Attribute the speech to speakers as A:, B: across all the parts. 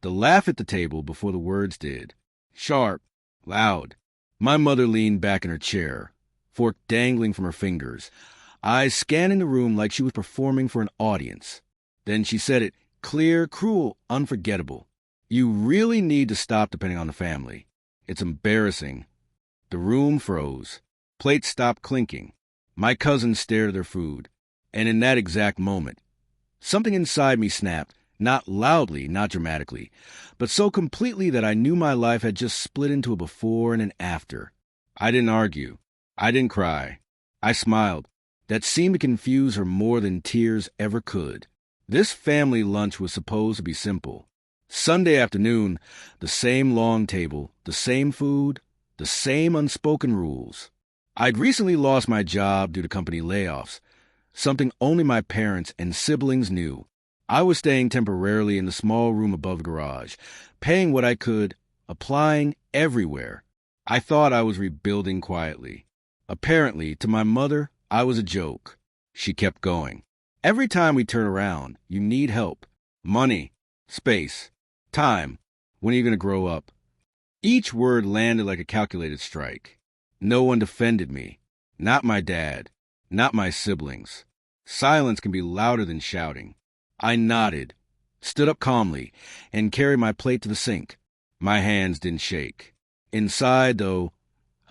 A: The laugh at the table before the words did. Sharp, loud. My mother leaned back in her chair, fork dangling from her fingers, eyes scanning the room like she was performing for an audience. Then she said it, clear, cruel, unforgettable. You really need to stop depending on the family. It's embarrassing. The room froze. Plates stopped clinking. My cousins stared at their food. And in that exact moment, something inside me snapped, not loudly, not dramatically, but so completely that I knew my life had just split into a before and an after. I didn't argue. I didn't cry. I smiled. That seemed to confuse her more than tears ever could. This family lunch was supposed to be simple. Sunday afternoon, the same long table, the same food, the same unspoken rules. I'd recently lost my job due to company layoffs, something only my parents and siblings knew. I was staying temporarily in the small room above the garage, paying what I could, applying everywhere. I thought I was rebuilding quietly. Apparently, to my mother, I was a joke. She kept going. Every time we turn around, you need help. Money, space, time. When are you going to grow up? Each word landed like a calculated strike. No one defended me. Not my dad. Not my siblings. Silence can be louder than shouting. I nodded, stood up calmly, and carried my plate to the sink. My hands didn't shake. Inside, though,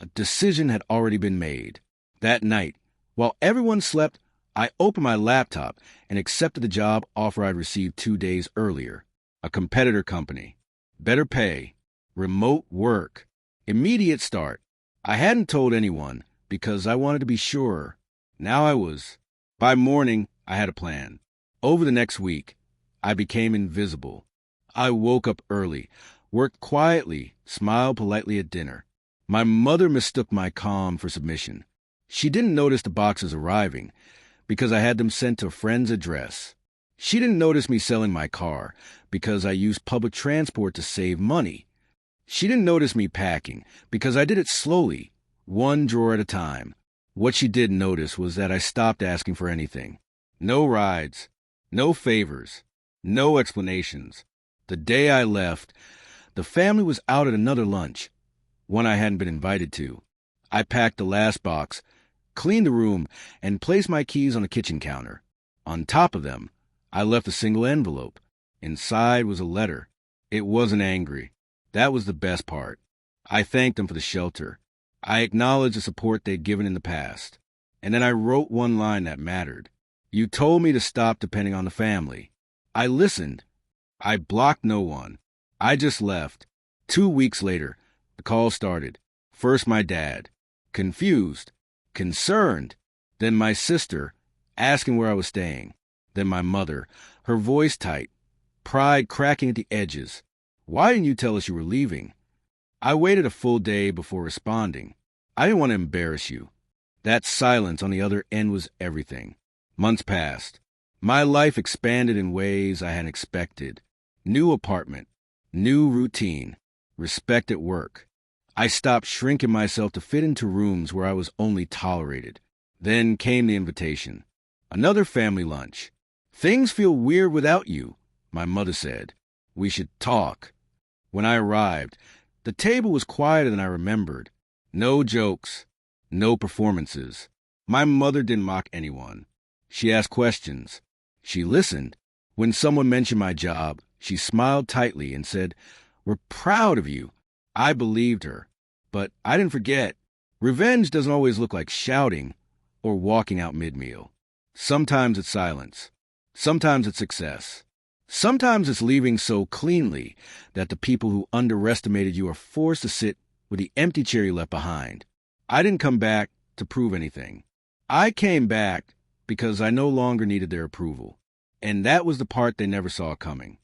A: a decision had already been made. That night, while everyone slept, I opened my laptop and accepted the job offer I'd received 2 days earlier. A competitor company. Better pay. Remote work. Immediate start. I hadn't told anyone because I wanted to be sure. Now I was. By morning, I had a plan. Over the next week, I became invisible. I woke up early, worked quietly, smiled politely at dinner. My mother mistook my calm for submission. She didn't notice the boxes arriving because I had them sent to a friend's address. She didn't notice me selling my car because I used public transport to save money. She didn't notice me packing because I did it slowly, one drawer at a time. What she did notice was that I stopped asking for anything. No rides, no favors, no explanations. The day I left, the family was out at another lunch, one I hadn't been invited to. I packed the last box, cleaned the room, and placed my keys on the kitchen counter. On top of them, I left a single envelope. Inside was a letter. It wasn't angry. That was the best part. I thanked them for the shelter. I acknowledged the support they'd given in the past. And then I wrote one line that mattered. You told me to stop depending on the family. I listened. I blocked no one. I just left. 2 weeks later, the call started. First my dad. Confused. Concerned. Then my sister, asking where I was staying. Then my mother, her voice tight, pride cracking at the edges. Why didn't you tell us you were leaving? I waited a full day before responding. I didn't want to embarrass you. That silence on the other end was everything. Months passed. My life expanded in ways I hadn't expected. New apartment, new routine, respect at work. I stopped shrinking myself to fit into rooms where I was only tolerated. Then came the invitation. Another family lunch. Things feel weird without you, my mother said. We should talk. When I arrived, the table was quieter than I remembered. No jokes, no performances. My mother didn't mock anyone. She asked questions. She listened. When someone mentioned my job, she smiled tightly and said, "We're proud of you." I believed her. But I didn't forget. Revenge doesn't always look like shouting or walking out mid-meal. Sometimes it's silence. Sometimes it's success. Sometimes it's leaving so cleanly that the people who underestimated you are forced to sit with the empty chair you left behind. I didn't come back to prove anything. I came back because I no longer needed their approval. And that was the part they never saw coming.